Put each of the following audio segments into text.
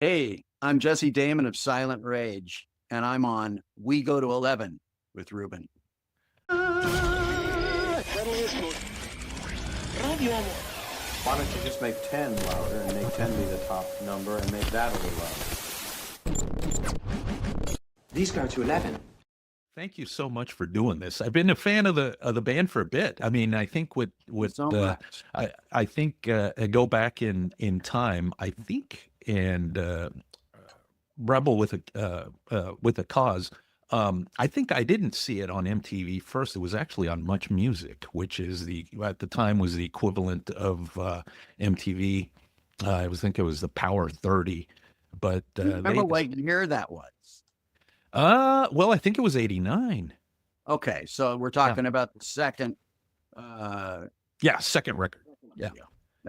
Hey, I'm Jesse Damon of Silent Rage, and I'm on We Go to 11 with Ruben. Why don't you just make 10 louder and make 10 be the top number and make that a little louder? These go to 11. Thank you so much for doing this. I've been a fan of the band for a bit. I mean, I think So much. I think I go back in time. I think and Rebel with a Cause. I think I didn't see it on MTV first. It was actually on Much Music, which is the at the time was the equivalent of MTV. Think it was the Power 30, but Remember what year that was? well, I think it was 89. Okay, so we're talking about the second. Uh, Yeah, second record. Yeah.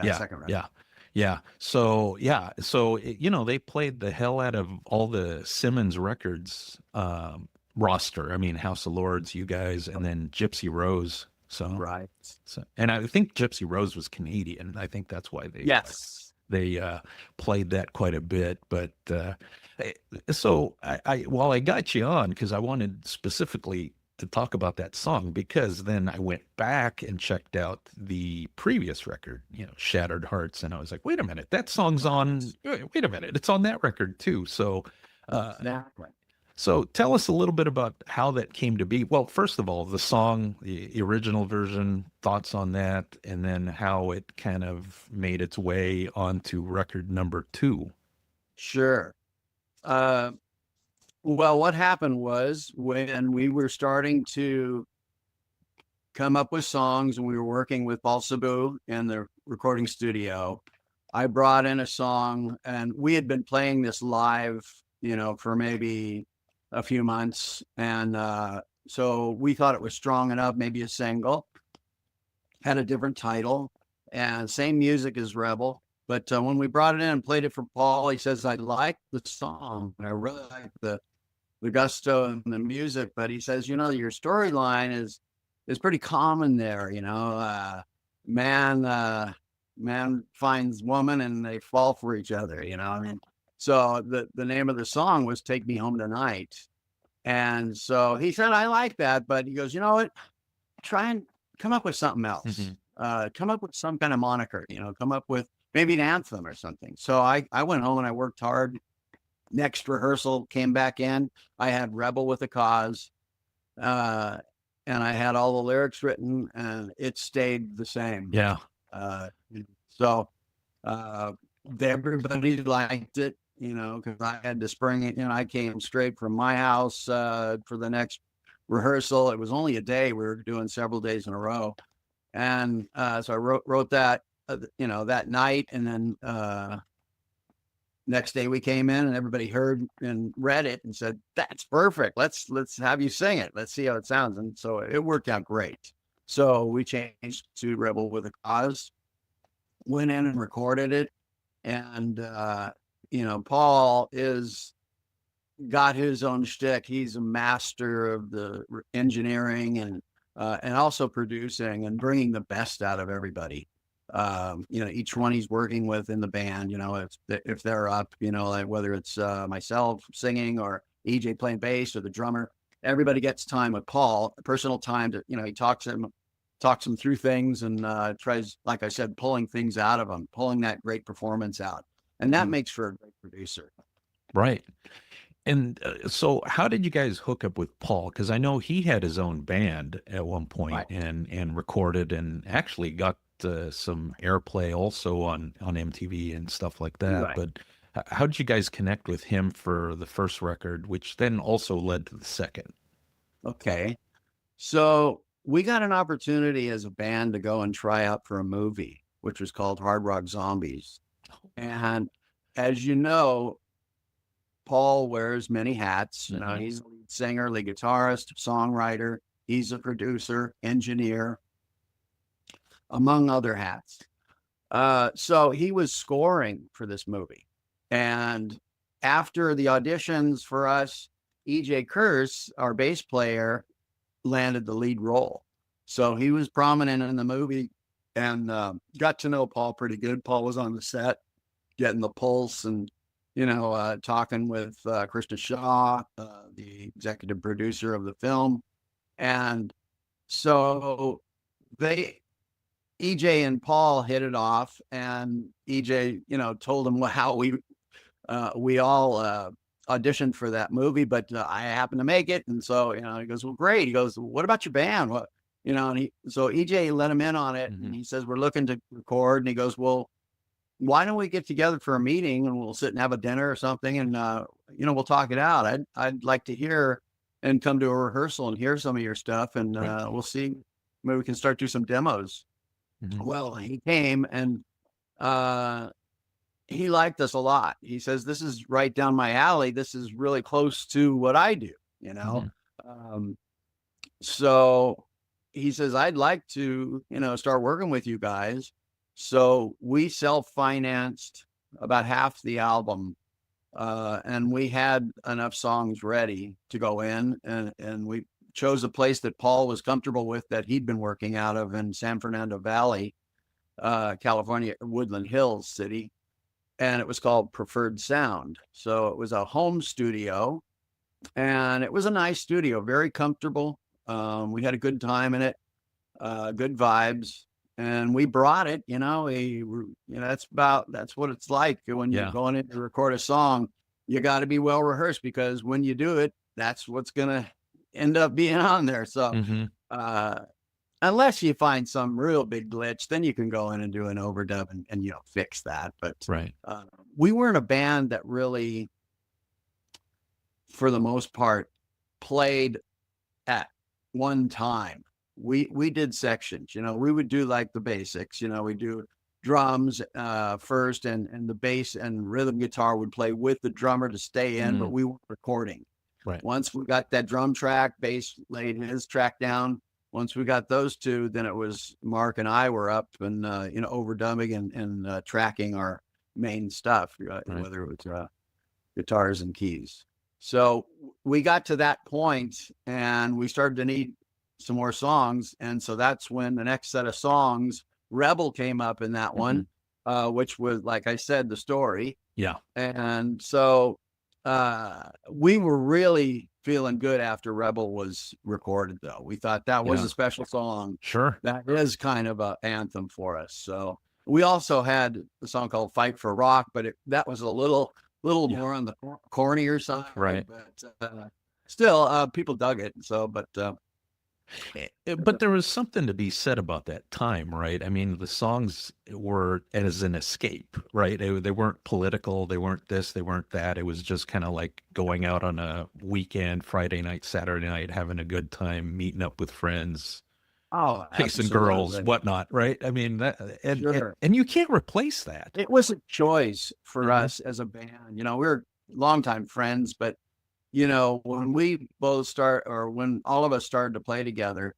Yeah. Second record. Yeah. Yeah. So they played the hell out of all the Simmons Records roster. I mean, House of Lords, you guys, and then Gypsy Rose. Right. And I think Gypsy Rose was Canadian. I think that's why Yes. they played that quite a bit. But so while I got you on, because I wanted specifically to talk about that song, because then I went back and checked out the previous record, Shattered Hearts, and I was like, wait a minute, that song's on. Wait a minute, it's on that record too. So, Exactly. so tell us a little bit about how that came to be. Well, first of all, the song, the original version, thoughts on that, and then how it kind of made its way onto record number 2. Sure. Well, what happened was when we were starting to come up with songs and we were working with Paul Sabu in the recording studio, I brought in a song and we had been playing this live, for maybe a few months. And so we thought it was strong enough, maybe a single, had a different title and same music as Rebel. But when we brought it in and played it for Paul, he says, I like the song. I really like the gusto and the music, but he says, your storyline is pretty common there. Man finds woman and they fall for each other. I mean, so the name of the song was "Take Me Home Tonight," and so he said, I like that, but he goes, you know what? Try and come up with something else. Come up with some kind of moniker. Come up with maybe an anthem or something. So I went home and I worked hard. Next rehearsal, came back in. I had Rebel with a Cause, and I had all the lyrics written, and it stayed the same. Yeah. So everybody liked it, because I had to spring it. I came straight from my house for the next rehearsal. It was only a day. We were doing several days in a row, and so I wrote that, that night, and then. Next day we came in and everybody heard and read it and said, that's perfect. Let's have you sing it. Let's see how it sounds. And so it worked out great. So we changed to Rebel with a Cause, went in and recorded it. And, Paul got his own shtick. He's a master of the engineering and also producing and bringing the best out of everybody. Each one he's working with in the band, if they're up, like whether it's myself singing or EJ playing bass or the drummer, everybody gets time with Paul, personal time to, he talks them through things and tries, like I said, pulling things out of them, pulling that great performance out. And that makes for a great producer. Right. And so how did you guys hook up with Paul? Because I know he had his own band at one point, Right. and recorded and actually got some airplay also on MTV and stuff like that. Right. But how did you guys connect with him for the first record, which then also led to the second? Okay. So we got an opportunity as a band to go and try out for a movie, which was called Hard Rock Zombies. And as you know, Paul wears many hats. He's a lead singer, lead guitarist, songwriter. He's a producer, engineer, among other hats. So he was scoring for this movie. And after the auditions for us, EJ Kurse, our bass player, landed the lead role. So he was prominent in the movie and got to know Paul pretty good. Paul was on the set getting the pulse and talking with Krishna Shah, the executive producer of the film. And so EJ and Paul hit it off, and EJ, told them how we all auditioned for that movie, but I happened to make it. And so, he goes, well, great. He goes, what about your band? What, so EJ let him in on it. And he says, we're looking to record. And he goes, well, why don't we get together for a meeting and we'll sit and have a dinner or something. And, we'll talk it out. I'd like to hear and come to a rehearsal and hear some of your stuff. And we'll see, maybe we can start do some demos. Well, he came, and he liked us a lot. He says, this is right down my alley. This is really close to what I do, so he says, I'd like to, start working with you guys. So we self-financed about half the album, and we had enough songs ready to go in, and we chose a place that Paul was comfortable with, that he'd been working out of in San Fernando Valley, California, Woodland Hills City, and it was called Preferred Sound. So it was a home studio, and it was a nice studio, very comfortable. We had a good time in it, good vibes. And we brought it, that's what it's like when you're going in to record a song. You got to be well rehearsed, because when you do it, that's what's going to end up being on there. So, unless you find some real big glitch, then you can go in and do an overdub and fix that. But we weren't a band that really, for the most part, played at one time. We did sections, we would do like the basics, we do drums first, and the bass and rhythm guitar would play with the drummer to stay in, but we weren't recording. Once we got that drum track, bass laid his track down. Once we got those two, then it was Mark and I were up and, overdubbing and tracking our main stuff, whether it was guitars and keys. So we got to that point, and we started to need some more songs. And so that's when the next set of songs, Rebel, came up in that one, which was, like I said, the story. And so we were really feeling good after Rebel was recorded, though. We thought that was a special song. That is kind of an anthem for us. So we also had a song called Fight for Rock, but that was a little more on the cornier side. But still, people dug it. So, but there was something to be said about that time, right? I mean, the songs were as an escape, right? They weren't political. They weren't this, they weren't that. It was just kind of like going out on a weekend, Friday night, Saturday night, having a good time, meeting up with friends, chasing girls, whatnot, right? I mean, and you can't replace that. It was a choice for us as a band. We were longtime friends, but when we both when all of us started to play together,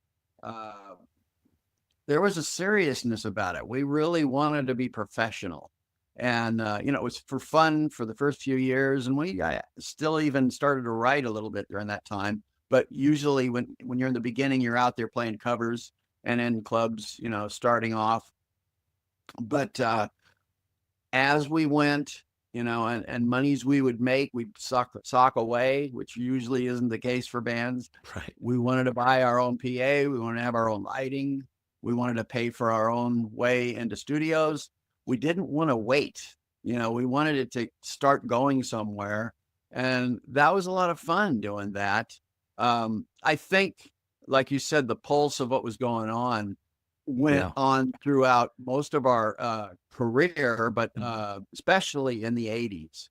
there was a seriousness about it. We really wanted to be professional, and it was for fun for the first few years, and we still even started to write a little bit during that time. But usually when you're in the beginning, you're out there playing covers and in clubs, starting off. But as we went, and monies we would make, we'd sock away, which usually isn't the case for bands. We wanted to buy our own PA. We wanted to have our own lighting. We wanted to pay for our own way into studios. We didn't want to wait. We wanted it to start going somewhere. And that was a lot of fun doing that. I think, like you said, the pulse of what was going on went on throughout most of our career, but especially in the 80s.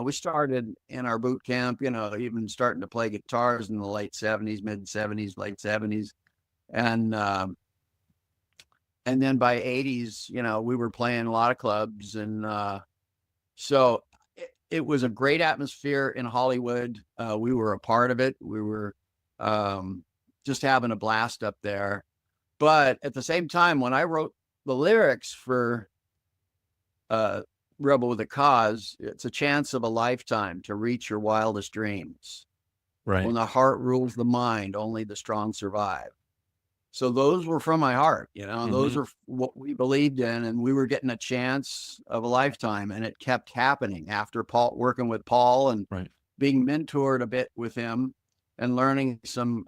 We started in our boot camp, even starting to play guitars in the late 70s, mid 70s, late 70s. And then by 80s, we were playing a lot of clubs. And so it was a great atmosphere in Hollywood. We were a part of it. We were just having a blast up there. But at the same time, when I wrote the lyrics for Rebel with a Cause, it's a chance of a lifetime to reach your wildest dreams. When the heart rules the mind, only the strong survive. So those were from my heart, you know, those Mhm. are what we believed in, and we were getting a chance of a lifetime, and it kept happening after working with Paul and Right. being mentored a bit with him and learning some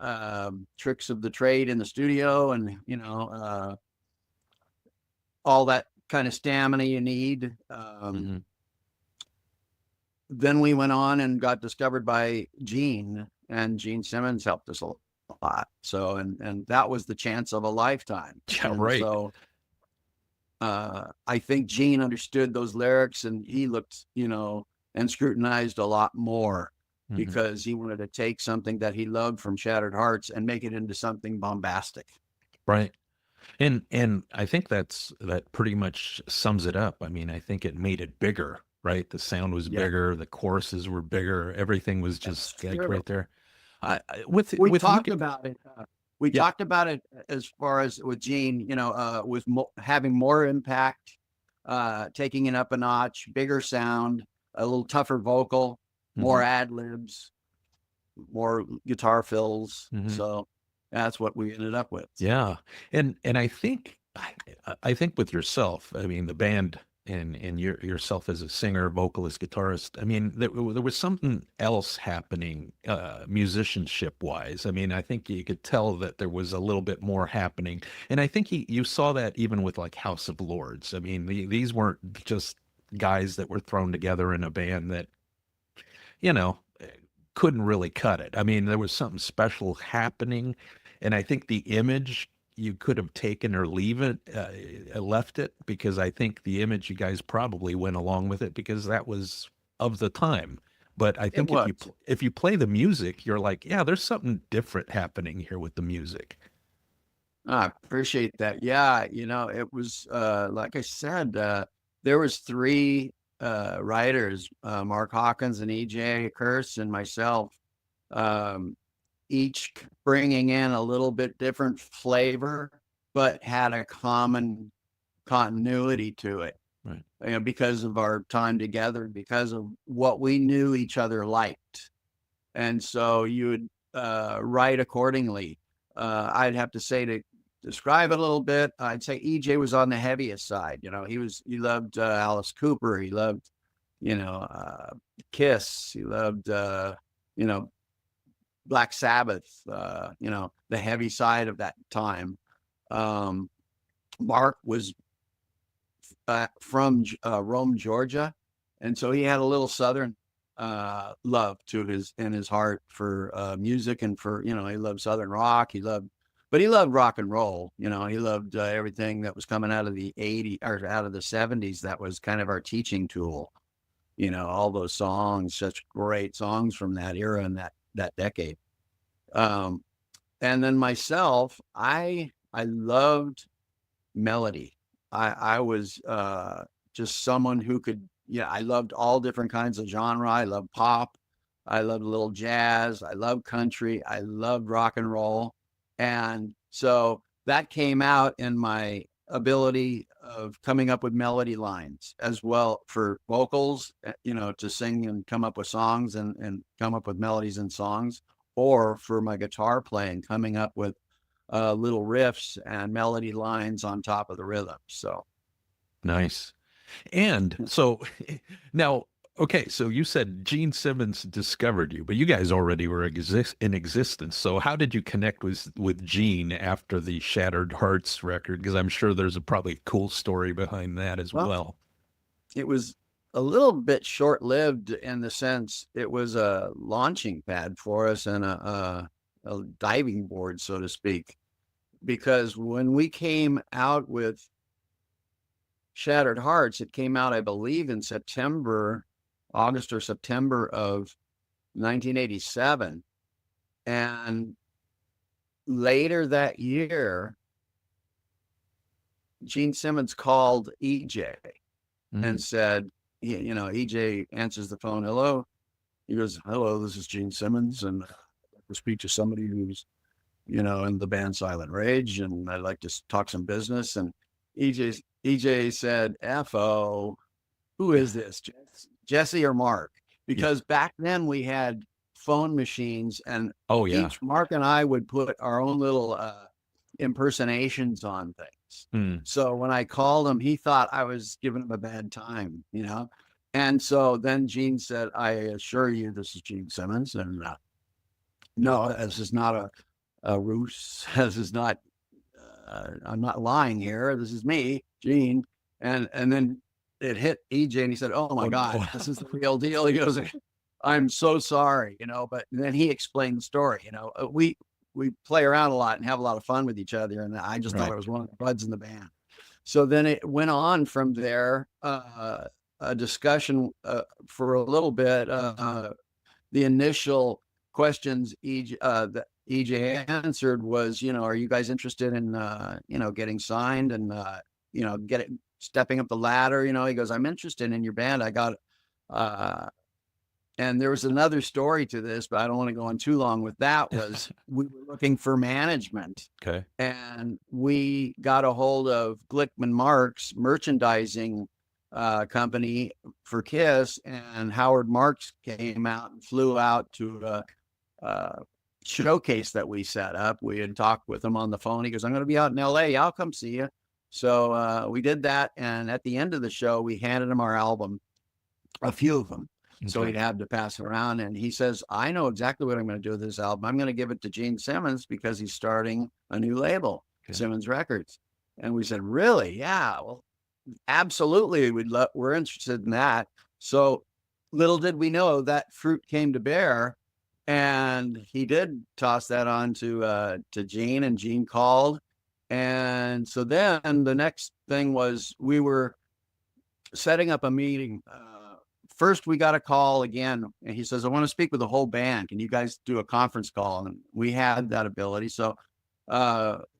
tricks of the trade in the studio, and all that kind of stamina you need. Mhm. Then we went on and got discovered by Gene, and Gene Simmons helped us a lot. So, and that was the chance of a lifetime. Yeah, And right. so I think Gene understood those lyrics, and he looked, and scrutinized a lot more, Mhm. because he wanted to take something that he loved from Shattered Hearts and make it into something bombastic. Right. And I think that pretty much sums it up. I mean, I think it made it bigger, right? The sound was Yeah, bigger, the choruses were bigger, everything was that's just like true. right there. With We with talked looking, about it. We yeah, talked about it as far as with Gene, with having more impact, taking it up a notch, bigger sound, a little tougher vocal, more mhm, ad libs, more guitar fills. mhm. So that's what we ended up with. Yeah, and I think with yourself, I mean, the band and yourself as a singer, vocalist, guitarist, I mean, there was something else happening, musicianship wise. I mean, I think you could tell that there was a little bit more happening, and I think you saw that even with like House of Lords. I mean, these weren't just guys that were thrown together in a band that you know, couldn't really cut it. I mean, there was something special happening, and I think the image you could have taken or left it because I think the image you guys probably went along with it because that was of the time. But I It think was. if you play the music, you're like, yeah, there's something different happening here with the music. I appreciate that. Yeah, it was like I said, there was three writers, Mark Hawkins and EJ Kurse and myself, um, each bringing in a little bit different flavor, but had a common continuity to it, Right. because of our time together, because of what we knew each other liked. And so you would write accordingly. I'd have to say, to describe it a little bit, I'd say EJ was on the heaviest side. He loved Alice Cooper. He loved, you know, uh, Kiss. He loved, Black Sabbath, the heavy side of that time. Um, Mark was from Rome, Georgia, and so he had a little Southern love to his heart for music, and for he loved Southern rock. But he loved rock and roll. He loved everything that was coming out of the '80s or out of the '70s. That was kind of our teaching tool. All those songs, such great songs from that era and that decade. Um, and then myself, I loved melody. I was just someone who could, yeah, I loved all different kinds of genre. I love pop. I loved a little jazz. I love country. I loved rock and roll. And so that came out in my ability of coming up with melody lines as well for vocals, to sing and come up with songs, and come up with melodies and songs, or for my guitar playing, coming up with little riffs and melody lines on top of the rhythm. So Nice. And so now, okay, so you said Gene Simmons discovered you, but you guys already were in existence. So how did you connect with Gene after the Shattered Hearts record? Because I'm sure there's probably a cool story behind that as well, well. it was a little bit short-lived, in the sense it was a launching pad for us, and a diving board, so to speak. Because when we came out with Shattered Hearts, it came out, I believe, in August or September of 1987. And later that year, Gene Simmons called EJ Mm, and said, EJ answers the phone. Hello. He goes, hello, this is Gene Simmons, and I'd like to speak to somebody who's, in the band Silent Rage, and I'd like to talk some business. And EJ said, FO, who yeah. is this? Jesse or Mark? Yeah. Because back then we had phone machines, and Oh yeah. each Mark and I would put our own little impersonations on things. Mm. So when I called him, he thought I was giving him a bad time, you know? And so then Gene said, I assure you, this is Gene Simmons. And no, this is not a ruse. This is not, I'm not lying here. This is me, Gene. And then it hit EJ and he said, oh my Oh, God, no. this is the real deal. He goes, I'm so sorry, you know, but then he explained the story, you know, we play around a lot and have a lot of fun with each other. And I just thought Right. it was one of the buds in the band. So then it went on from there, a discussion for a little bit. The initial questions that EJ answered was, you know, are you guys interested in, you know, getting signed and, you know, stepping up the ladder? You know, he goes, I'm interested in your band. I got, and there was another story to this, but I don't want to go on too long with that. Was we were looking for management. Okay. And we got a hold of Glickman Marks merchandising company for Kiss, and Howard Marks came out and flew out to a showcase that we set up. We had talked with him on the phone. He goes, I'm going to be out in LA. I'll come see you. So we did that. And at the end of the show, we handed him our album, a few of them. So Okay. he'd have to pass it around. And he says, I know exactly what I'm going to do with this album. I'm going to give it to Gene Simmons because he's starting a new label, Okay. Simmons Records. And we said, really? Yeah, well, absolutely. We're interested in that. So little did we know that fruit came to bear. And he did toss that on to Gene, and Gene called. And so then the next thing was we were setting up a meeting. First, we got a call again, and he says, I want to speak with the whole band. Can you guys do a conference call? And we had that ability. So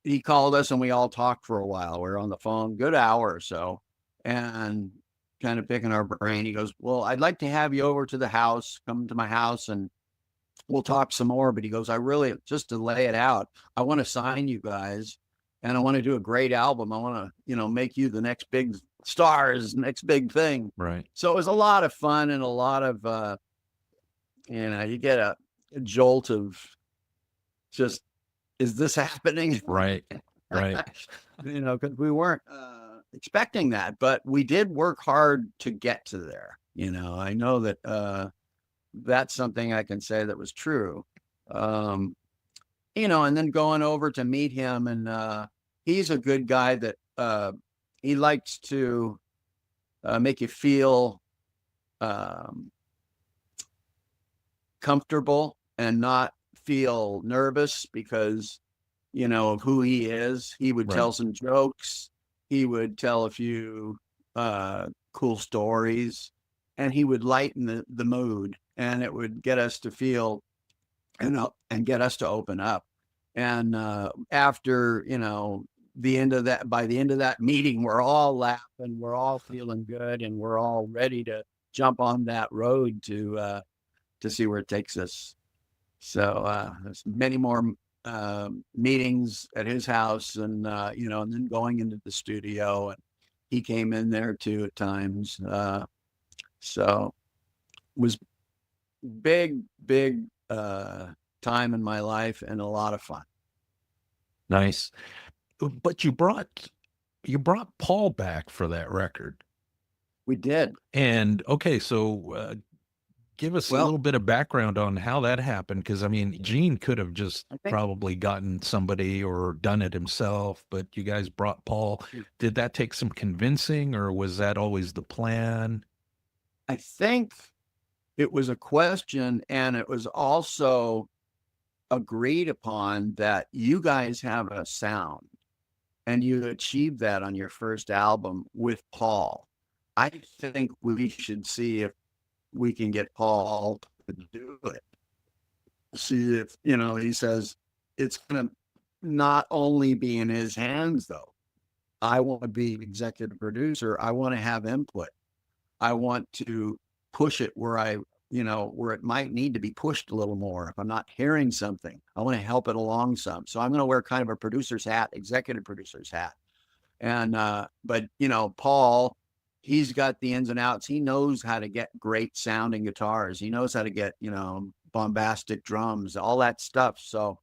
he called us, and we all talked for a while. We were on the phone, good hour or so, and kind of picking our brain. He goes, well, I'd like to have you over to the house, come to my house, and we'll talk some more. But he goes, I really, just to lay it out, I want to sign you guys, and I want to do a great album. I want to, you know, make you the next big stars, next big thing. Right. So it was a lot of fun and a lot of, you know, you get a jolt of just, is this happening? Right. Right. You know, because we weren't expecting that, but we did work hard to get to there. You know, I know that that's something I can say that was true. You know, and then going over to meet him, and he's a good guy that he likes to make you feel comfortable and not feel nervous because, you know, of who he is. He would Right. tell some jokes. He would tell a few cool stories, and he would lighten the mood, and it would get us to feel and get us to open up. And after, you know, by the end of that meeting, we're all laughing, we're all feeling good, and we're all ready to jump on that road to see where it takes us. So there's many more meetings at his house, and you know, and then going into the studio, and he came in there too at times. So it was big time in my life and a lot of fun. Nice. But you brought Paul back for that record. We did. And okay, so give us a Well- little bit of background on how that happened, because I mean, Gene could have just I think- probably gotten somebody or done it himself, but you guys brought Paul. Did that take some convincing, or was that always the plan? I think it was a question, and it was also agreed upon that you guys have a sound, and you achieved that on your first album with Paul. I think we should see if we can get Paul to do it. See if, you know, he says it's going to not only be in his hands, though. I want to be executive producer. I want to have input. I want to push it where where it might need to be pushed a little more. If I'm not hearing something, I want to help it along some. So I'm going to wear kind of a producer's hat, executive producer's hat. And, but, you know, Paul, he's got the ins and outs. He knows how to get great sounding guitars. He knows how to get, you know, bombastic drums, all that stuff. So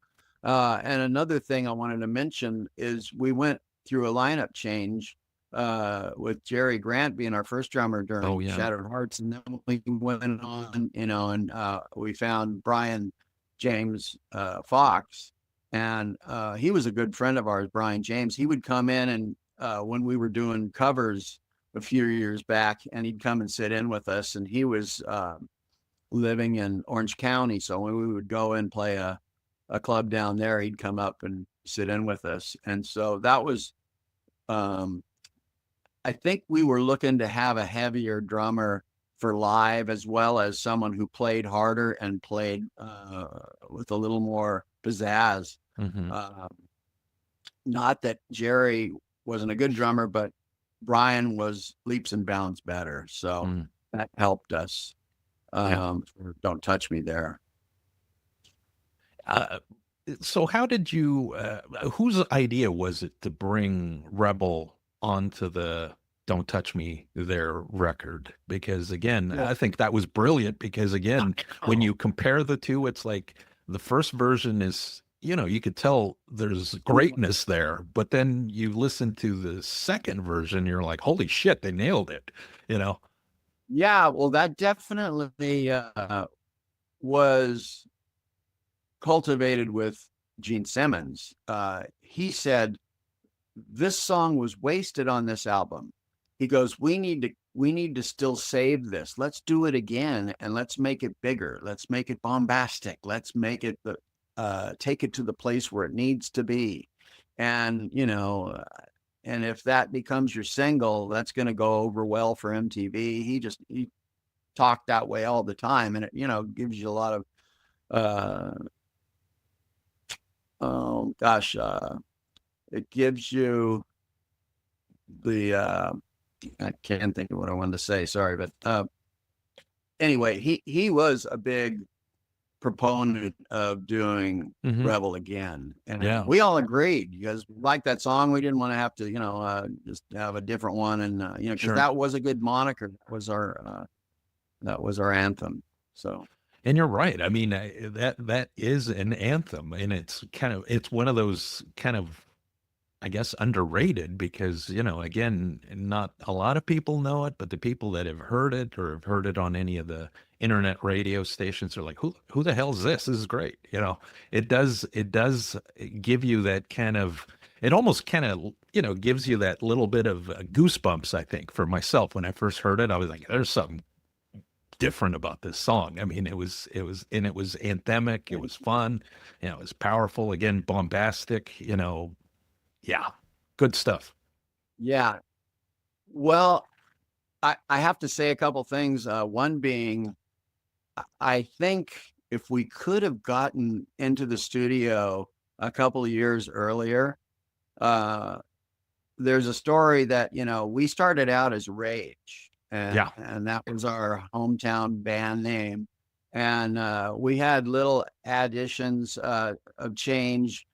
And another thing I wanted to mention is we went through a lineup change with Jerry Grant being our first drummer during Oh, yeah. Shattered Hearts, and then we went on, and we found Brian James Fox, and he was a good friend of ours. Brian James, he would come in, and when we were doing covers a few years back, and he'd come and sit in with us, and he was living in Orange County, so when we would go and play a club down there, he'd come up and sit in with us. And so that was, I think we were looking to have a heavier drummer for live, as well as someone who played harder and played with a little more pizzazz. Mm-hmm. Not that Jerry wasn't a good drummer, but Brian was leaps and bounds better. So that helped us. Don't touch me there. So how did you, whose idea was it to bring Rebel onto the Don't Touch Me There record? Because again, I think that was brilliant, because again, when you compare the two, it's like the first version is, you could tell there's greatness there, but then you listen to the second version, you're like, holy shit, they nailed it, Yeah, well, that definitely was cultivated with Gene Simmons. He said this song was wasted on this album. He goes, we need to still save this. Let's do it again, and let's make it bigger. Let's make it bombastic. Let's make it take it to the place where it needs to be. And and if that becomes your single, that's going to go over well for MTV. He talked that way all the time, and it gives you a lot of it gives you the I can't think of what I wanted to say, sorry, but anyway, he was a big proponent of doing Rebel again, and we all agreed, because we liked that song. We didn't want to have to just have a different one, and because that was a good moniker. That was our anthem. So And you're right. I mean, that is an anthem, and it's one of those kind of, I guess, underrated, because, again, not a lot of people know it, but the people that have heard it, or have heard it on any of the internet radio stations, are like, who the hell is this? This is great. It does give you that kind of, it almost kind of, gives you that little bit of goosebumps. I think for myself, when I first heard it, I was like, there's something different about this song. I mean, it was anthemic. It was fun. It was powerful. Again, bombastic. Yeah, good stuff. Yeah. Well, I have to say a couple things. One being, I think if we could have gotten into the studio a couple of years earlier, there's a story that, we started out as Rage. And that was our hometown band name. And we had little additions of change.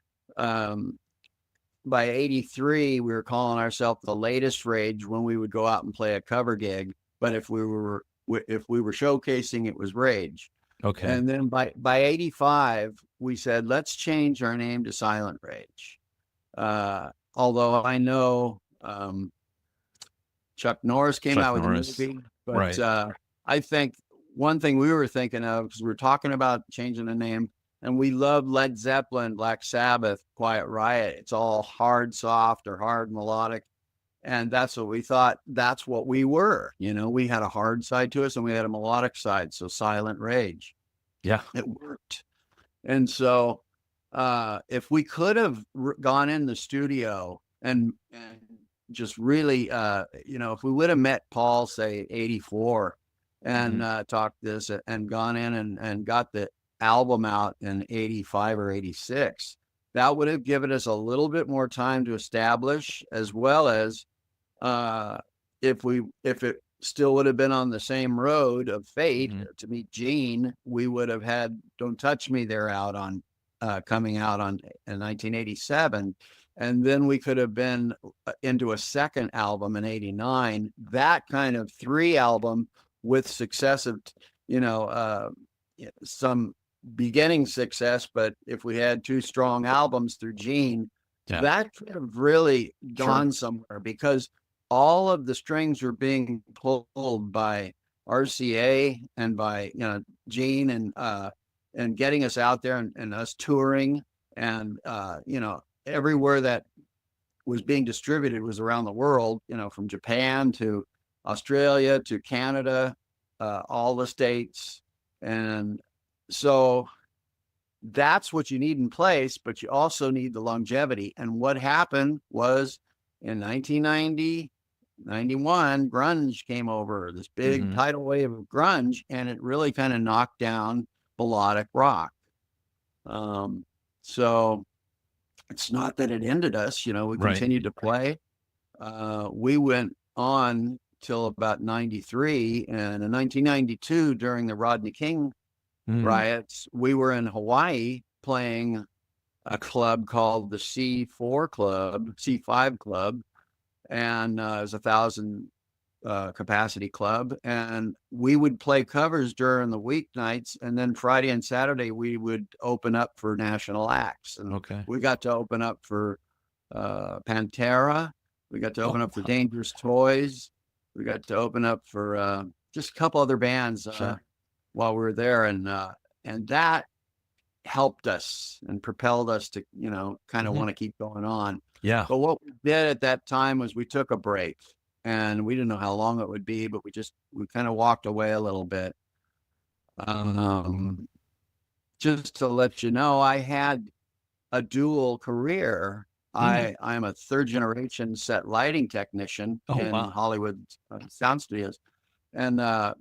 By 83, we were calling ourselves the Latest Rage when we would go out and play a cover gig. But if we were showcasing, it was Rage. Okay. And then by 85, we said, let's change our name to Silent Rage. Although I know Chuck Norris came out with a movie, but I think one thing we were thinking of, because we were talking about changing the name, and we love Led Zeppelin, Black Sabbath, Quiet Riot. It's all hard, soft, or hard melodic. And that's what we thought. That's what we were. We had a hard side to us, and we had a melodic side. So Silent Rage. Yeah. It worked. And so if we could have gone in the studio and just really, if we would have met Paul, say 84, and talked this, and gone in and got the album out in 85 or 86, that would have given us a little bit more time to establish, as well as if it still would have been on the same road of fate to meet Gene, we would have had Don't Touch Me There out on coming out in 1987. And then we could have been into a second album in 89, that kind of 3 album with successive, some beginning success, but if we had 2 strong albums through Gene, Yeah. that could have really Sure. gone somewhere, because all of the strings were being pulled by RCA and by, Gene, and getting us out there, and us touring, and everywhere that was being distributed was around the world, from Japan to Australia to Canada, all the states. And so that's what you need in place, but you also need the longevity. And what happened was, in 1990, 91, grunge came over, this big tidal wave of grunge, and it really kind of knocked down melodic rock. So it's not that it ended us, we Right. continued to play. We went on till about 93, and in 1992, during the Rodney King riots, we were in Hawaii playing a club called the C5 Club, and it was 1,000 capacity club, and we would play covers during the weeknights, and then Friday and Saturday we would open up for national acts. And Okay. we got to open up for Pantera, we got to open up for Dangerous Toys, we got to open up for just a couple other bands while we were there, and that helped us and propelled us to kind of want to keep going on. Yeah. But what we did at that time was we took a break, and we didn't know how long it would be, but we kind of walked away a little bit. Just to let you know, I had a dual career. I'm a 3rd generation set lighting technician in Hollywood sound studios. And, I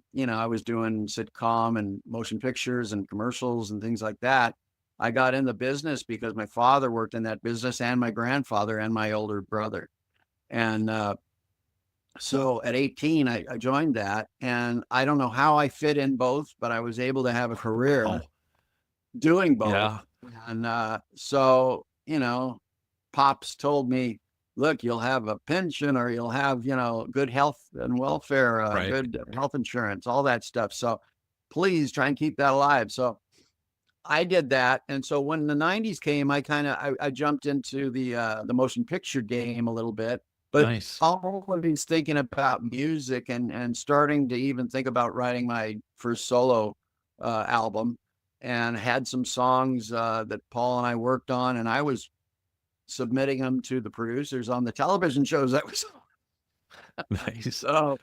was doing sitcom and motion pictures and commercials and things like that. I got in the business because my father worked in that business, and my grandfather and my older brother. And so at 18, I joined that, and I don't know how I fit in both, but I was able to have a career doing both. Yeah. And so, Pops told me, look, you'll have a pension, or you'll have, good health and welfare, good health insurance, all that stuff. So please try and keep that alive. So I did that. And so when the 90s came, I jumped into the motion picture game a little bit, but always thinking about music, and starting to even think about writing my first solo album, and had some songs that Paul and I worked on, and I was submitting them to the producers on the television shows that was Nice. So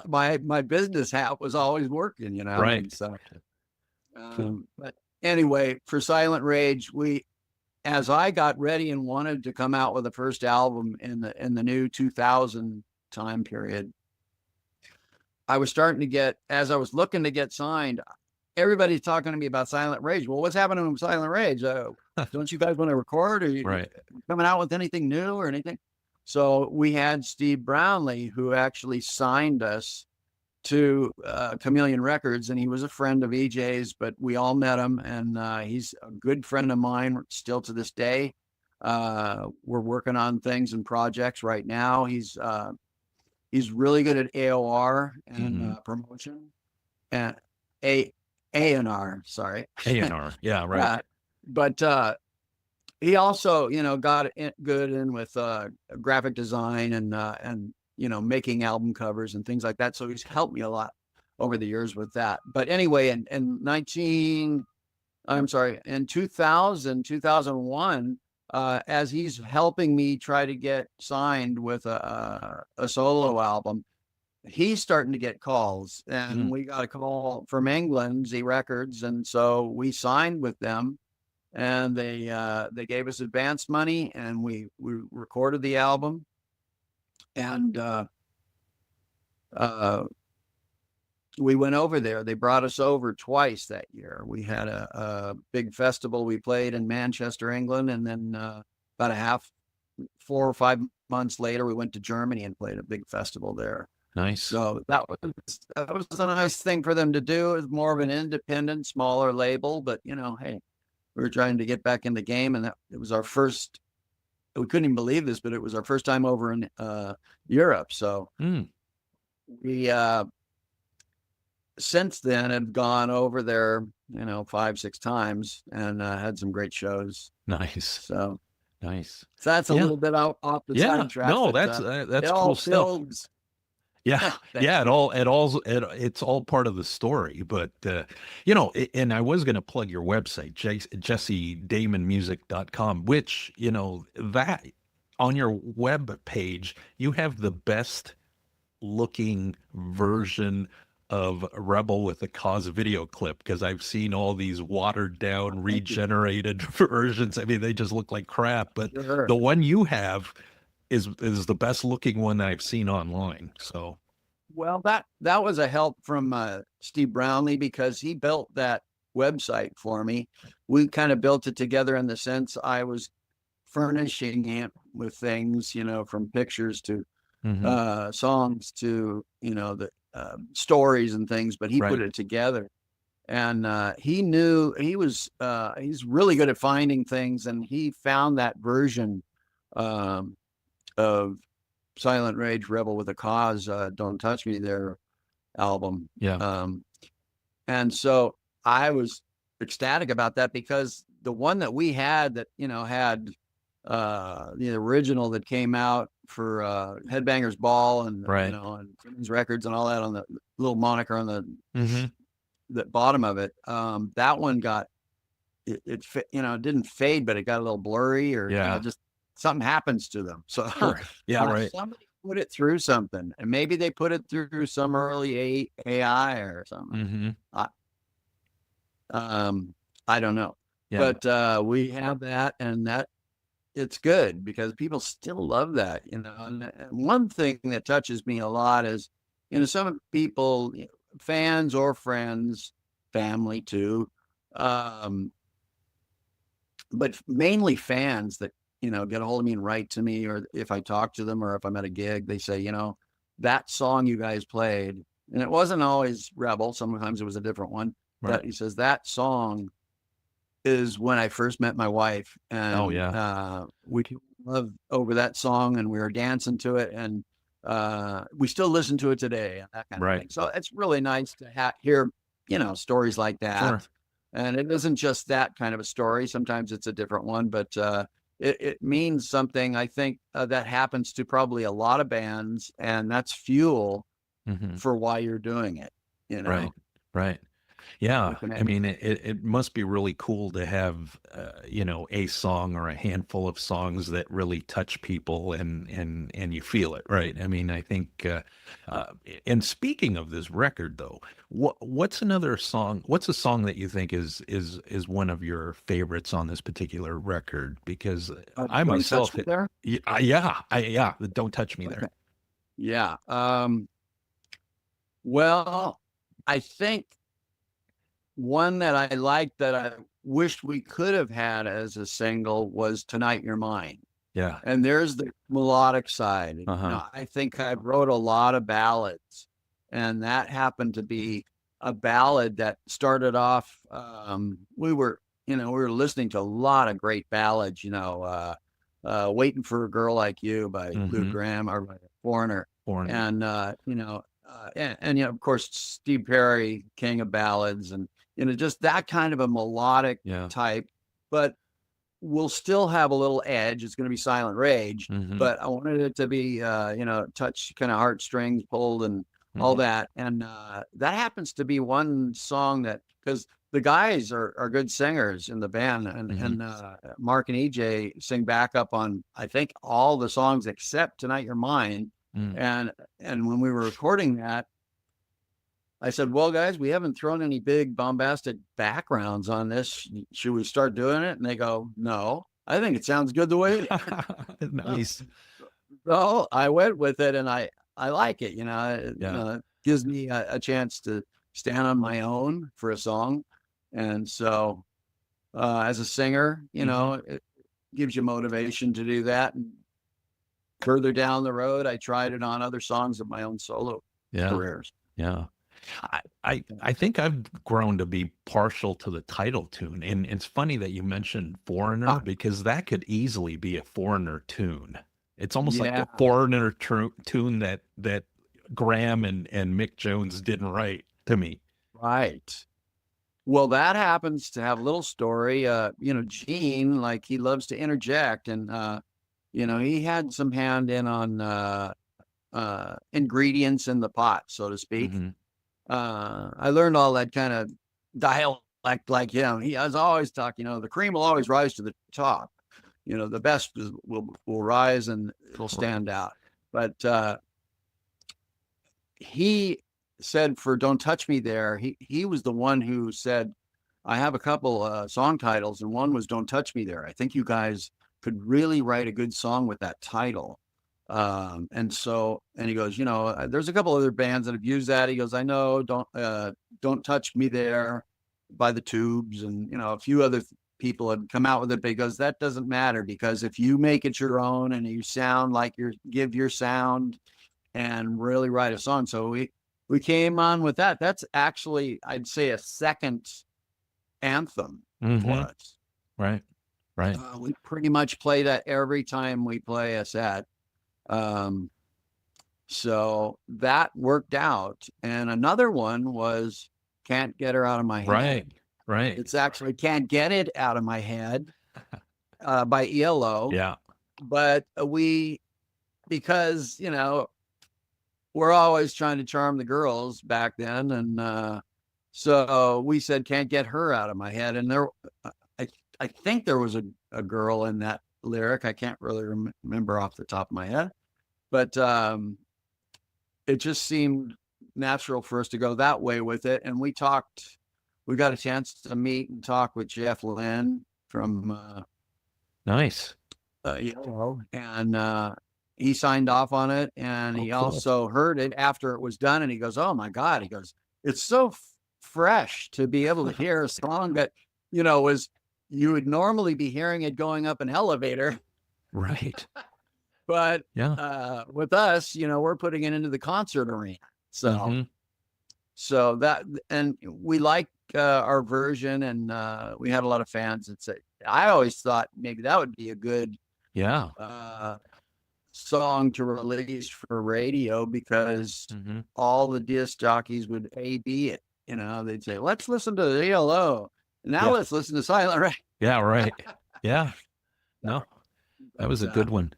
my business hat was always working, Right. And so, but anyway, for Silent Rage, as I got ready and wanted to come out with the first album in the new 2000 time period, I was starting to get, as I was looking to get signed, everybody's talking to me about Silent Rage. Well, what's happening with Silent Rage? Don't you guys want to record? Or you coming out with anything new or anything? So we had Steve Brownlee, who actually signed us to Chameleon Records, and he was a friend of EJ's, but we all met him, and he's a good friend of mine still to this day. We're working on things and projects right now. He's really good at AOR and promotion, and A&R, sorry. A&R, yeah, right. But he also, got good in with graphic design and making album covers and things like that. So he's helped me a lot over the years with that. But anyway, in 2001, as he's helping me try to get signed with a solo album, he's starting to get calls, and we got a call from England, Z Records, and so we signed with them, and they gave us advance money, and we recorded the album, and we went over there. They brought us over twice that year. We had a big festival. We played in Manchester, England, and then about 4 or 5 months later, we went to Germany and played a big festival there. Nice. So that was a nice thing for them to do. It was more of an independent, smaller label, but hey, we were trying to get back in the game, and it was our first. We couldn't even believe this, but it was our first time over in Europe. So we since then have gone over there, 5, 6 times and had some great shows. Nice. So Nice. that's a Yeah. little bit off the Yeah. sidetrack. No, but, that's it cool all stuff. builds. Yeah, Thank yeah, you. it's all part of the story. But and I was going to plug your website, jessedamonmusic.com, which, that on your web page, you have the best looking version of Rebel with a Cause video clip, because I've seen all these watered down, Thank you. regenerated versions. I mean, they just look like crap, but Sure. the one you have is the best looking one I've seen online. So Well, that was a help from Steve Brownlee, because he built that website for me. We kind of built it together in the sense I was furnishing it with things, from pictures to mhm. songs to the stories and things. But he Right. put it together, and he knew he's really good at finding things, and he found that version um, of Silent Rage, Rebel with a Cause, Don't Touch Me, their album. Yeah. And so I was ecstatic about that, because the one that we had that, had the original that came out for Headbangers Ball and, Right. and Simmons Records and all that, on the little moniker on Hmm. the bottom of it. That one got, it didn't fade, but it got a little blurry, or, Yeah. just something happens to them. So Sure. Yeah. Right. somebody put it through something, and maybe they put it through some early AI or something. Hmm. I, I don't know, Yeah. but we have that, and that it's good because people still love that, And one thing that touches me a lot is, some people, fans or friends, family too, um, but mainly fans that, get a hold of me and write to me, or if I talk to them, or if I'm at a gig, they say, that song you guys played, and it wasn't always Rebel. Sometimes it was a different one. Right. But he says that song is when I first met my wife, and Oh, yeah. we loved over that song, and we were dancing to it, and we still listen to it today, and that kind of Right. thing. So it's really nice to hear, stories like that. Sure. And it isn't just that kind of a story. Sometimes it's a different one, but it means something. I think that happens to probably a lot of bands, and that's fuel Hmm. for why you're doing it. Right. Right. Yeah. The I connection. mean, it must be really cool to have, a song or a handful of songs that really touch people, and you feel it, right? I mean, I think, and speaking of this record though, what's another song? What's a song that you think is one of your favorites on this particular record? Because I Don't Touch myself, Me there. yeah, Don't Touch Me There. Okay. Yeah. Well, I think one that I liked that I wished we could have had as a single was Tonight You're Mine. Yeah. And there's the melodic side. Uh-huh. I think I wrote a lot of ballads, and that happened to be a ballad that started off. We were listening to a lot of great ballads, Waiting for a Girl Like You by Lou Hmm. Graham, or by Foreigner. Foreigner. And, of course, Steve Perry, king of ballads, and, just that kind of a melodic Yeah. type, but we'll still have a little edge. It's going to be Silent Rage, Hmm. but I wanted it to be, touch kind of heartstrings pulled and all Hmm. that. And that happens to be one song that, because the guys are good singers in the band, and Mark and EJ sing backup on, I think, all the songs except Tonight You're Mine. Mm. And when we were recording that, I said, well, guys, we haven't thrown any big bombastic backgrounds on this. Should we start doing it? And they go, no, I think it sounds good the way it is. Nice. So I went with it, and I like it. Yeah. It gives me a chance to stand on my own for a song. And so as a singer, it gives you motivation to do that. And further down the road, I tried it on other songs of my own solo Yeah. careers. Yeah. I think I've grown to be partial to the title tune. And it's funny that you mentioned Foreigner, because that could easily be a Foreigner tune. It's almost like Yeah. a Foreigner tune that Graham and Mick Jones didn't write. to me. Right. Well, that happens to have a little story. Gene, like he loves to interject, and he had some hand in on ingredients in the pot, so to speak. Hmm. I learned all that kind of dialect like him. He was always talking, the cream will always rise to the top. The best will rise and it'll stand out. But he said for Don't Touch Me There, he was the one who said, I have a couple song titles, and one was Don't Touch Me There. I think you guys could really write a good song with that title. And he goes, there's a couple other bands that have used that. He goes, I know, Don't Touch Me There by the Tubes, and a few other people had come out with it, because that doesn't matter, because if you make it your own and you sound like give your sound and really write a song. So we came on with that. That's actually, I'd say, a second anthem for us. Right. We pretty much play that every time we play a set. So that worked out. And another one was Can't Get Her Out of My Head. Right. It's actually Can't Get It Out of My Head by ELO. Yeah. But because, we're always trying to charm the girls back then. And so we said, Can't Get Her Out of My Head. And I think there was a girl in that lyric. I can't really remember off the top of my head. But it just seemed natural for us to go that way with it. And we got a chance to meet and talk with Jeff Lynne from Nice. ELO, and he signed off on it. And he cool. also heard it after it was done. And he goes, oh my God, he goes, it's so fresh to be able to hear a song that, was, you would normally be hearing it going up an elevator. Right. But Yeah. with us, we're putting it into the concert arena. So, so that, and we like our version, and we had a lot of fans that said, I always thought maybe that would be a good song to release for radio, because all the disc jockeys would A/B it. They'd say, let's listen to the ELO. Now let's listen to Silent Ray. Yeah, right. Yeah. No, that was a good one.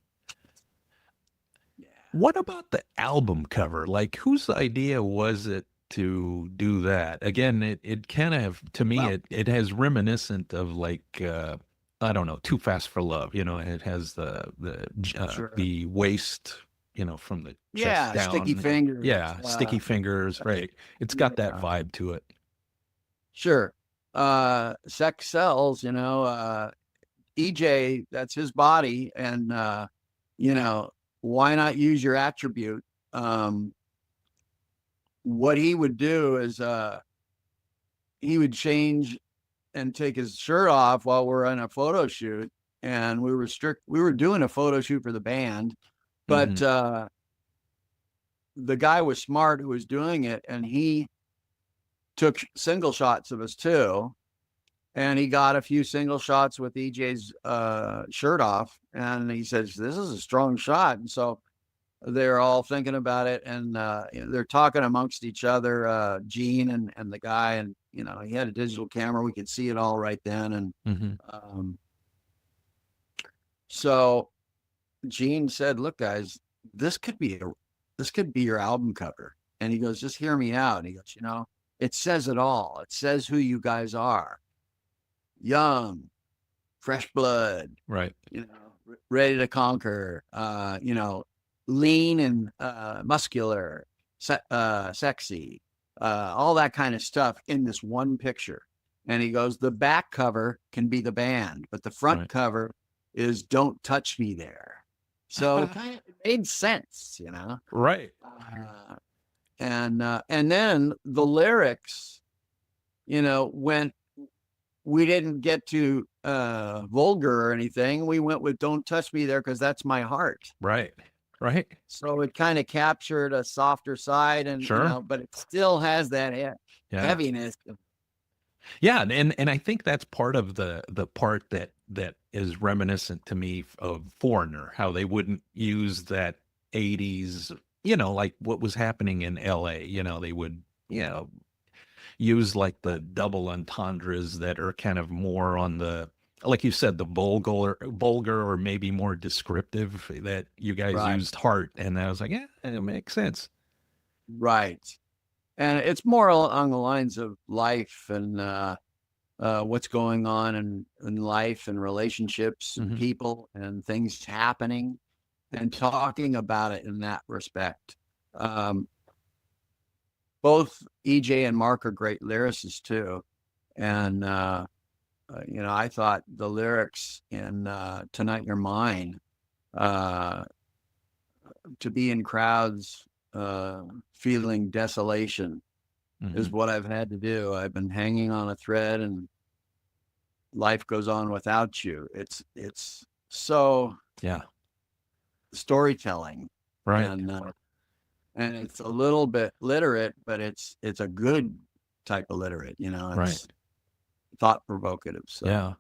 What about the album cover? Like, whose idea was it to do that? Again, it kind of, to me, it has reminiscent of like, I don't know, Too Fast for Love. It has the waist, from the chest down. Sticky fingers. Yeah, sticky fingers. Right. It's got that vibe to it. Sure. Sex sells. EJ, that's his body, and why not use your attribute? What he would do is he would change and take his shirt off while we're on a photo shoot, and we were doing a photo shoot for the band, but the guy was smart who was doing it, and he took single shots of us too. And he got a few single shots with EJ's shirt off, and he says, this is a strong shot. And so they're all thinking about it, and they're talking amongst each other, Gene and the guy, and he had a digital camera. We could see it all right then. And so Gene said, look, guys, this could be your album cover. And he goes, just hear me out. And he goes, it says it all. It says who you guys are. Young, fresh blood, right? Ready to conquer. Lean and muscular, sexy, all that kind of stuff in this one picture. And he goes, the back cover can be the band, but the front cover is Don't Touch Me There. So it kind of made sense, Right. And then the lyrics, went. We didn't get to vulgar or anything. We went with Don't Touch Me There because that's my heart. Right. So it kind of captured a softer side, and but it still has that heaviness. Yeah, and I think that's part of the part that is reminiscent to me of Foreigner, how they wouldn't use that 80s, like what was happening in LA. They would, use like the double entendres that are kind of more on the, like you said, the vulgar or maybe more descriptive, that you guys Right. used heart. And I was like, yeah, it makes sense. Right. And it's more along the lines of life and what's going on in life and relationships and Hmm. people and things happening and talking about it in that respect. Um, Both EJ and Mark are great lyricists too. And, I thought the lyrics in Tonight You're Mine, uh, to be in crowds, feeling desolation is Hmm. what I've had to do. I've been hanging on a thread and life goes on without you. It's so Yeah. storytelling Right. and it's a little bit literate, but it's a good type of literate, Right. it's thought provocative. So Yeah.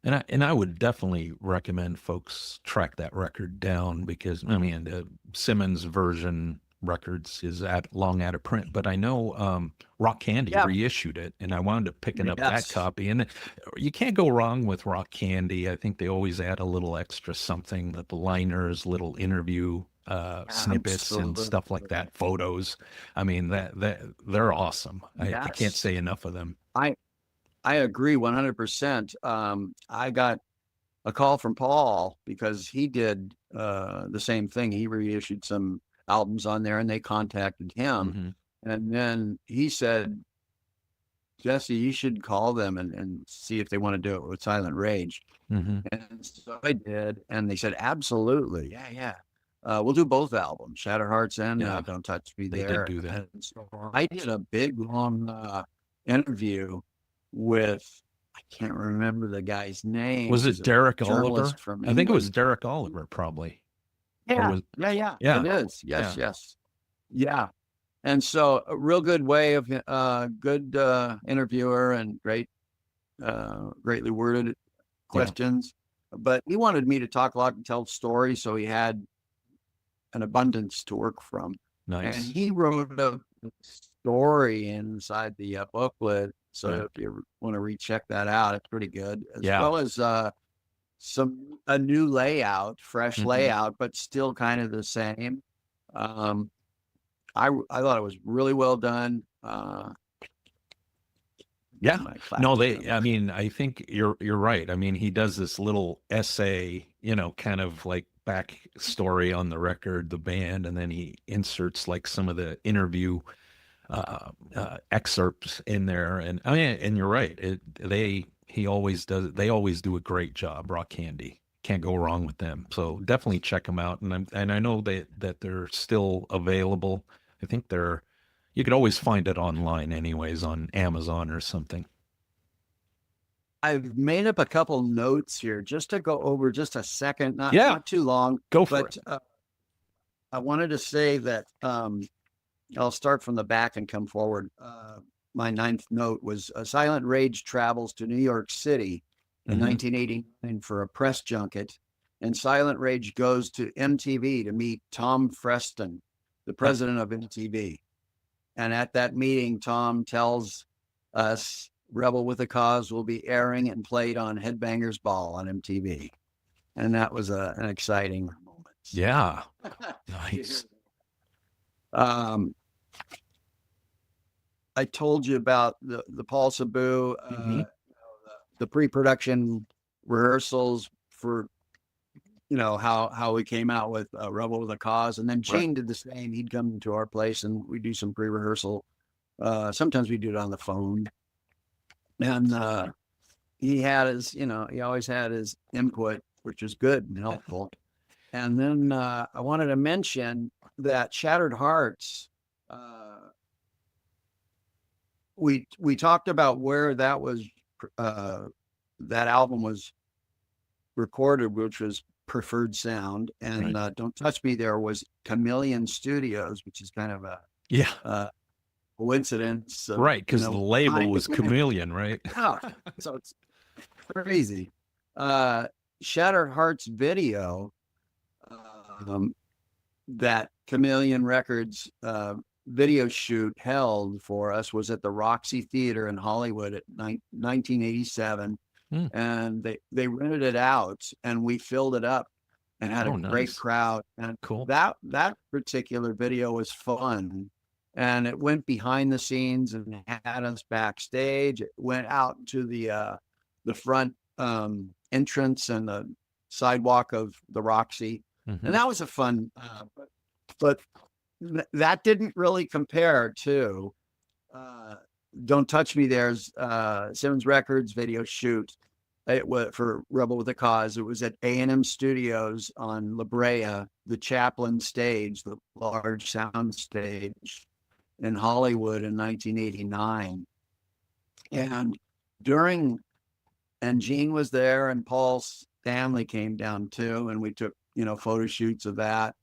And I would definitely recommend folks track that record down, because I mean the Simmons version records is long out of print, but I know Rock Candy yeah, reissued it, and I wound up picking up that yes, copy. And you can't go wrong with Rock Candy. I think they always add a little extra something, the liners, little interview snippets and absolutely. stuff like that, photos. I mean that they're awesome. I can't Yes, say enough of them. I agree 100%. I got a call from Paul because he did the same thing. He reissued some albums on there and they contacted him. Hmm. And then he said, Jesse, you should call them and see if they want to do it with Silent Rage. Hmm. And so I did. And they said, absolutely. Yeah, yeah. We'll do both albums, Shattered Hearts and Yeah, Don't Touch Me they did There. do that. And so I did a big, long interview with, I can't remember the guy's name. Was He's it a Derek Oliver? journalist from I think it was England. Derek Oliver, probably. Or Yeah, was, yeah, yeah, yeah, it is. yeah, Yes, yes. Yeah. And so a real good way of good interviewer and greatly worded yeah. questions. But he wanted me to talk a lot and tell stories, so he had an abundance to work from. And Nice. he wrote a story inside the booklet. Yeah. So if you want to recheck that out, it's pretty good, as Yeah. well as a new layout, fresh Hmm. layout, but still kind of the same. Um, I thought it was really well done. Yeah. My No, claps for they, him. I mean, I think you're right. I mean, he does this little essay, kind of like backstory on the record, the band, and then he inserts like some of the interview excerpts in there. And I mean, and you're right. He always does. They always do a great job. Rock Candy, can't go wrong with them. So definitely check them out. And I know that they're still available. I think you could always find it online, anyways, on Amazon or something. I've made up a couple notes here just to go over just a second, not Yeah, not too long, go for it. but I wanted to say that I'll start from the back and come forward. My ninth note was Silent Rage travels to New York City in Hmm. 1989 for a press junket, and Silent Rage goes to MTV to meet Tom Freston, the president of MTV. And at that meeting, Tom tells us Rebel with a Cause will be airing and played on Headbangers Ball on MTV. And that was an exciting moment. Yeah, nice. um, I told you about the Paul Sabu, Hmm. the pre-production rehearsals for how we came out with Rebel with a Cause, and then Right. Gene did the same. He'd come to our place and we do some pre-rehearsal. Sometimes we do it on the phone, and he always had his input, which is good and helpful. And then I wanted to mention that Shattered Hearts. We talked about where that album was recorded, which was Preferred Sound, and Right. Don't Touch Me There was Chameleon Studios, which is kind of a Yeah. coincidence of Right. Because the label was Chameleon, right? oh, so it's crazy. Shattered Hearts video, that Chameleon Records video shoot held for us was at the Roxy Theater in Hollywood at 1987. Hmm. And they rented it out, and we filled it up and had a great Nice. crowd. And Cool. that particular video was fun. And it went behind the scenes and had us backstage. It went out to the front entrance and the sidewalk of the Roxy. Mhm. And that was a fun, but that didn't really compare to Don't Touch Me There's Simmons Records video shoot. It was for Rebel with a Cause. It was at A&M Studios on La Brea, the Chaplin Stage, the large sound stage in Hollywood in 1989. And Gene was there, and Paul's family came down too, and we took, photo shoots of that.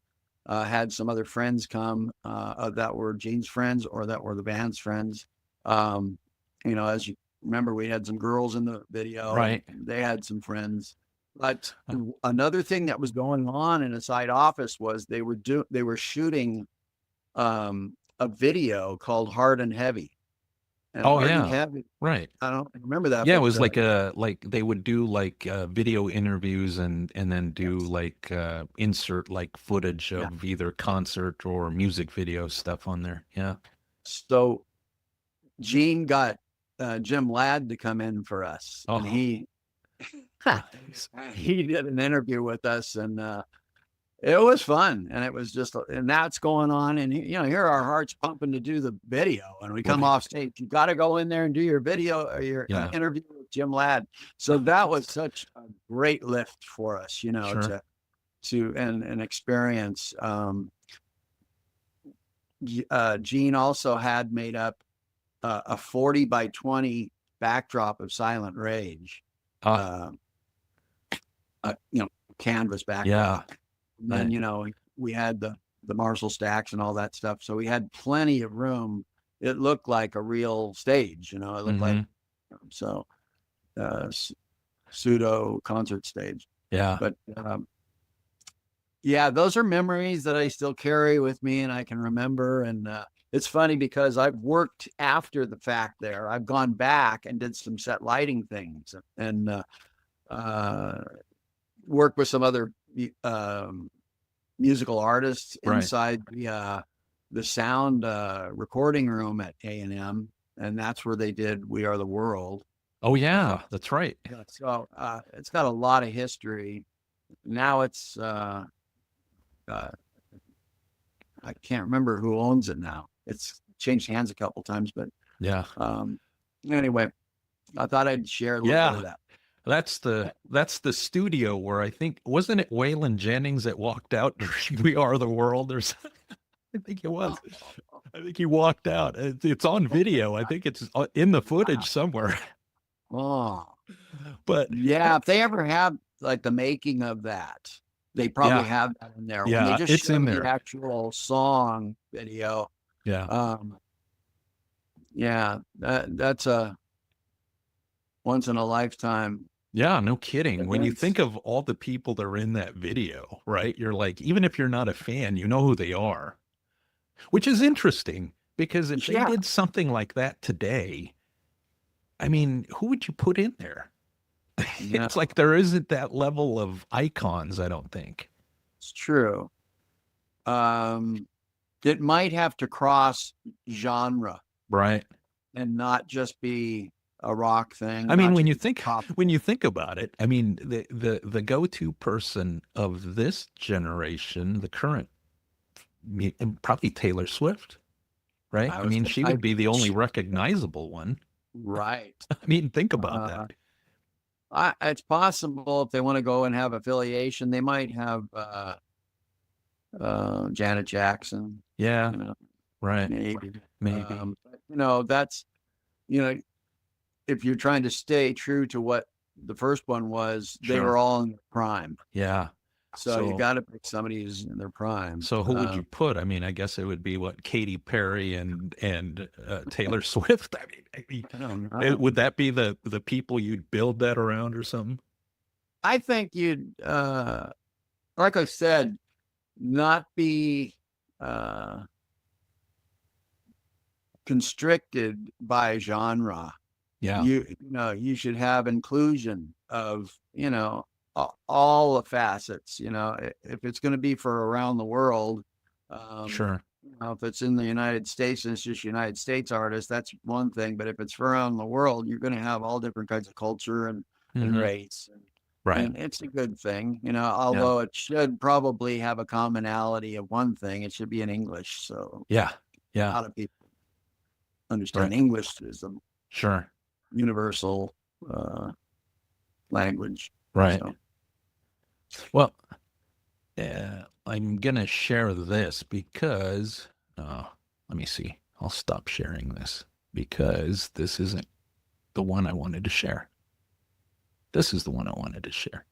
Had some other friends come that were Gene's friends or that were the band's friends. As you remember, we had some girls in the video. Right. They had some friends. But another thing that was going on in a side office was they were shooting a video called Hard and Heavy. And Oh, Hard and yeah. Heavy, Right. I don't remember that. Yeah, it but, was like they would do like video interviews and then do like insert like footage of either concert or music video stuff on there. Yeah. So Gene got Jim Ladd to come in for us, Oh. and he did an interview with us, and it was fun. And it was just, and that's going on, and here our hearts pumping to do the video, and we come off stage. You got to go in there and do your video or your interview with Jim Ladd. So that was such a great lift for us, Sure. to an experience. Gene also had made up a 40 by 20 backdrop of Silent Rage, canvas backdrop. Yeah. And then, we had the Marshall stacks and all that stuff. So we had plenty of room. It looked like a real stage, it looked like, so pseudo concert stage. Yeah. But those are memories that I still carry with me and I can remember. And it's funny because I've worked after the fact there. I've gone back and did some set lighting things and worked with some other musical artists inside the sound recording room at A&M. And that's where they did We Are the World. Oh, yeah, that's right. So it's got a lot of history. Now it's, I can't remember who owns it now. It's changed hands a couple times, but yeah. Anyway, I thought I'd share a little bit of that. That's the studio where I think, wasn't it Waylon Jennings that walked out during We Are the World or something? I think it was. I think he walked out. It's on video. I think it's in the footage somewhere. Oh, but yeah, if they ever have like the making of that, they probably have that in there. Yeah, when they just it's in there. The actual song video. Yeah. That's a once in a lifetime. Yeah, no kidding. When you think of all the people that are in that video, right? You're like, even if you're not a fan, you know who they are, which is interesting because if they did something like that today, I mean, who would you put in there? Yeah. It's like there isn't that level of icons, I don't think. It's true. It might have to cross genre, right, and not just be a rock thing. I mean, when you think about it, I mean, the go-to person of this generation, the current, probably Taylor Swift, right? I mean, she would be the only recognizable one. Right. I mean, think about that. It's possible if they want to go and have affiliation, they might have Janet Jackson. Yeah. Right. Maybe. Maybe. That's, if you're trying to stay true to what the first one was, they were all in their prime. Yeah. So you got to pick somebody who's in their prime. So who would you put? I mean, I guess it would be what, Katy Perry and Taylor Swift. I don't know. Would that be the people you'd build that around or something? I think you'd, like I said, not be constricted by genre. Yeah. You should have inclusion of, all the facets, if it's going to be for around the world. Sure. If it's in the United States and it's just United States artists, that's one thing. But if it's for around the world, you're going to have all different kinds of culture and race. Right. And it's a good thing, although it should probably have a commonality of one thing. It should be in English. So Yeah. a lot of people understand English as a Sure. universal language. Right. So. Well, I'm going to share this because, let me see. I'll stop sharing this because this isn't the one I wanted to share. This is the one I wanted to share.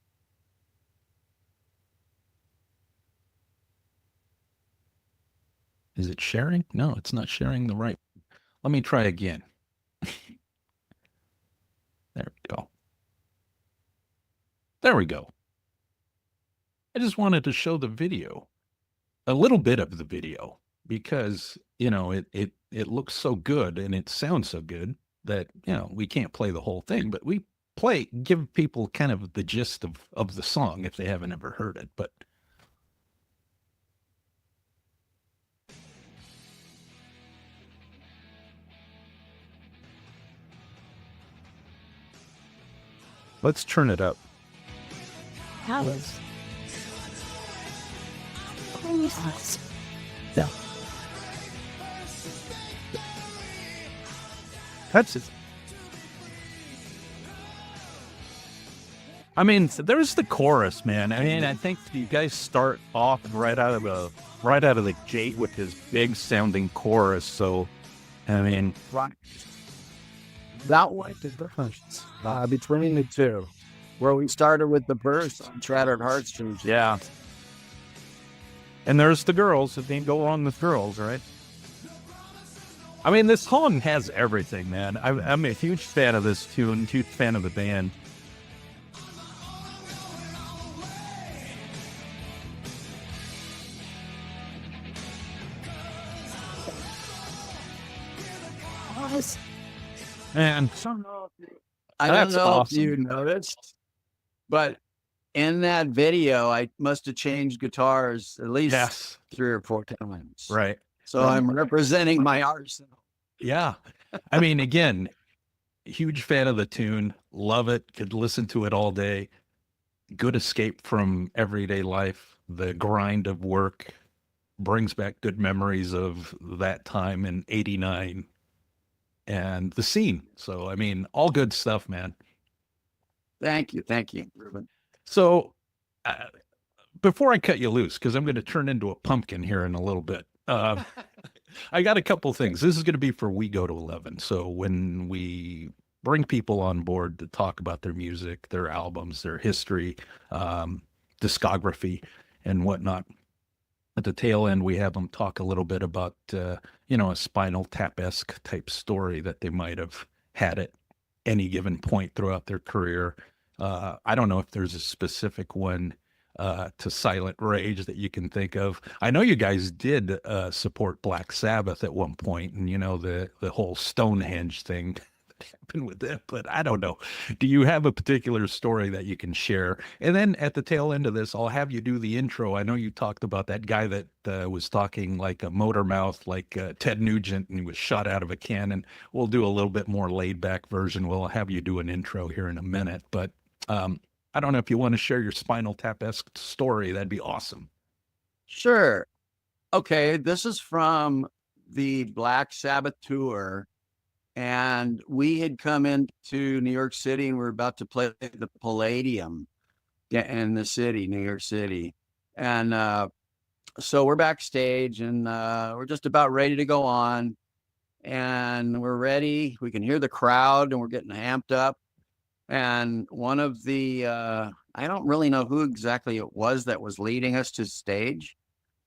Is it sharing? No, it's not sharing the right. Let me try again. There we go. There we go. I just wanted to show the video, a little bit of the video, because, it looks so good and it sounds so good that, we can't play the whole thing, but we give people kind of the gist of the song if they haven't ever heard it. But let's turn it up. Alice. Alice. Yeah. That's it. I mean, there's the chorus, man. I mean, I think you guys start off right out of the gate with this big sounding chorus. So, I mean, That was the difference between the two, where we started with the verse on Shattered Heartstrings. yeah. And there's the girls. If they go on with girls, right? I mean, this song has everything, man. I'm a huge fan of this tune, huge fan of the band. And I don't That's know awesome. if you noticed, but in that video, I must have changed guitars at least yes, 3 or 4 times. right. So I'm representing my arsenal. Yeah. I mean, again, huge fan of the tune. Love it. Could listen to it all day. Good escape from everyday life. The grind of work brings back good memories of that time in '89 and the scene. So, I mean, all good stuff, man. Thank you, Ruben. So, before I cut you loose, because I'm going to turn into a pumpkin here in a little bit, I got a couple things. This is going to be for We Go to 11. So when we bring people on board to talk about their music, their albums, their history, discography, and whatnot, at the tail end, we have them talk a little bit about, a Spinal Tap-esque type story that they might have had at any given point throughout their career. I don't know if there's a specific one to Silent Rage that you can think of. I know you guys did support Black Sabbath at one point, and the whole Stonehenge thing that happened with it, but I don't know. Do you have a particular story that you can share? And then at the tail end of this, I'll have you do the intro. I know you talked about that guy that was talking like a motor mouth, like Ted Nugent, and he was shot out of a cannon. We'll do a little bit more laid back version. We'll have you do an intro here in a minute, but I don't know if you want to share your Spinal Tap-esque story. That'd be awesome. Sure. Okay, this is from the Black Sabbath tour, and we had come into New York City, and we were about to play the Palladium in the city, New York City. And so we're backstage, and we're just about ready to go on, and we're ready. We can hear the crowd, and we're getting amped up. And one of the, I don't really know who exactly it was that was leading us to stage,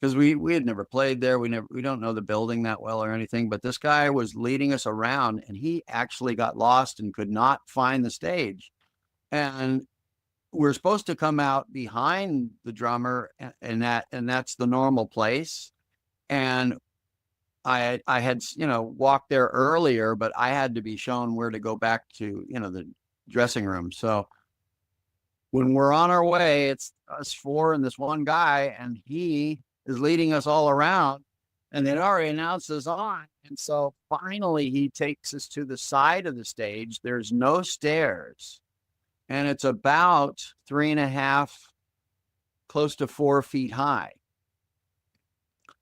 because we had never played there. We don't know the building that well or anything, but this guy was leading us around, and he actually got lost and could not find the stage. And we're supposed to come out behind the drummer, and that's the normal place. And I had, walked there earlier, but I had to be shown where to go back to, the dressing room. So when we're on our way, it's us four and this one guy, and he is leading us all around, and they'd already announced us on. And so finally he takes us to the side of the stage. There's no stairs, and it's about 3.5, close to 4 feet high.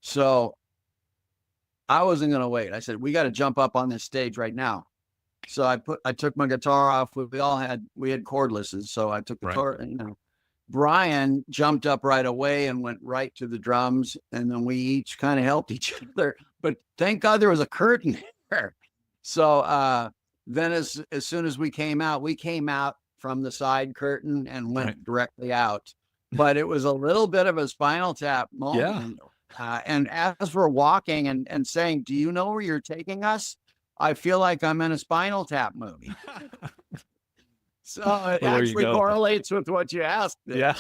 So I wasn't going to wait. I said, we got to jump up on this stage right now. So I took my guitar off. We had cordlesses. So I took the guitar, Brian jumped up right away and went right to the drums. And then we each kind of helped each other, but thank God there was a curtain there. So then as soon as we came out from the side curtain and went directly out. But it was a little bit of a Spinal Tap moment. And as we're walking and saying, do you know where you're taking us? I feel like I'm in a Spinal Tap movie. So it actually correlates with what you asked. Yeah.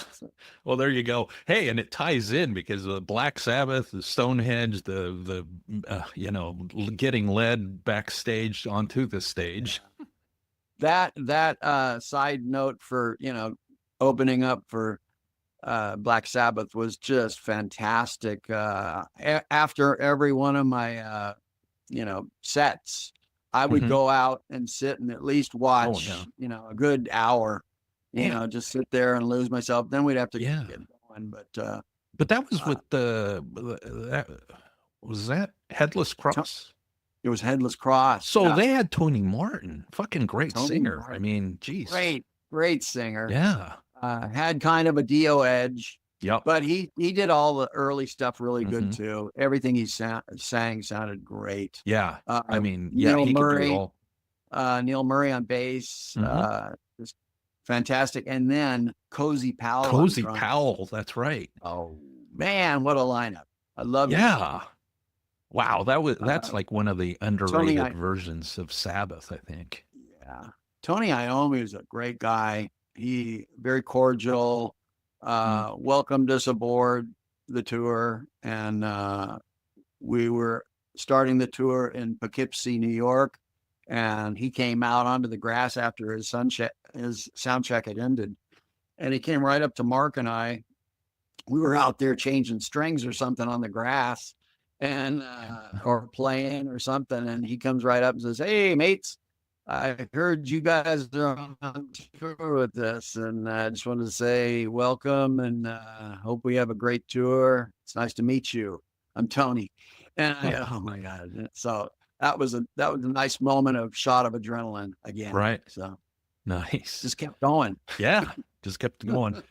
Well, there you go. Hey, and it ties in because the Black Sabbath, the Stonehenge, the getting led backstage onto the stage. That side note for, opening up for Black Sabbath was just fantastic. After every one of my sets, I would go out and sit and at least watch a good hour, just sit there and lose myself. Then we'd have to get going. But that was with was that Headless Cross? It was Headless Cross. So they had Tony Martin, fucking great singer. I mean, geez, great singer. Yeah. Had kind of a Dio edge. Yep. But he did all the early stuff really good too. Everything he sang sounded great. Yeah. I mean, Neil he Murray, could do it all. Neil Murray on bass. Just fantastic. And then Cozy Powell. Cozy Powell, that's right. Oh man, what a lineup. I love it. Yeah. Wow, that's like one of the underrated versions of Sabbath, I think. Yeah. Tony Iommi is a great guy. He very cordial, welcomed us aboard the tour, and we were starting the tour in Poughkeepsie, New York, and he came out onto the grass after his sound check had ended, and he came right up to Mark and I. We were out there changing strings or something on the grass, and or playing or something, and he comes right up and says, "Hey, mates, I heard you guys are on tour with this, and I just wanted to say welcome and hope we have a great tour. It's nice to meet you. I'm Tony." And oh my God. So that was a nice moment of shot of adrenaline again. Right. So nice. Just kept going. Yeah. Just kept going.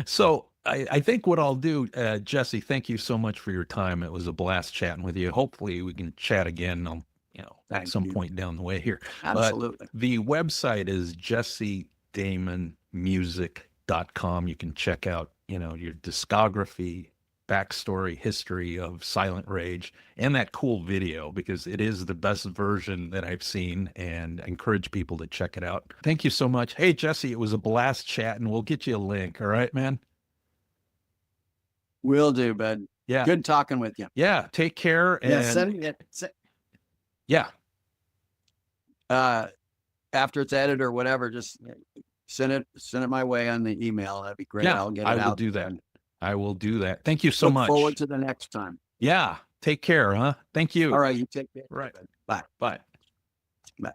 So I think what I'll do, Jesse, thank you so much for your time. It was a blast chatting with you. Hopefully we can chat again at some point down the way here. Absolutely. But the website is jessedamonmusic.com. You can check out, your discography, backstory, history of Silent Rage, and that cool video, because it is the best version that I've seen, and I encourage people to check it out. Thank you so much. Hey, Jesse, it was a blast chatting. We'll get you a link. All right, man? Will do, bud. Yeah. Good talking with you. Yeah. Take care. And yeah. After it's edited or whatever, just send it my way on the email. That'd be great. Yeah, I'll get it out. I will do that. I will do that. Thank you so much. Look forward to the next time. Yeah. Take care, huh? Thank you. All right. You take care. Right. Bye. Bye. Bye.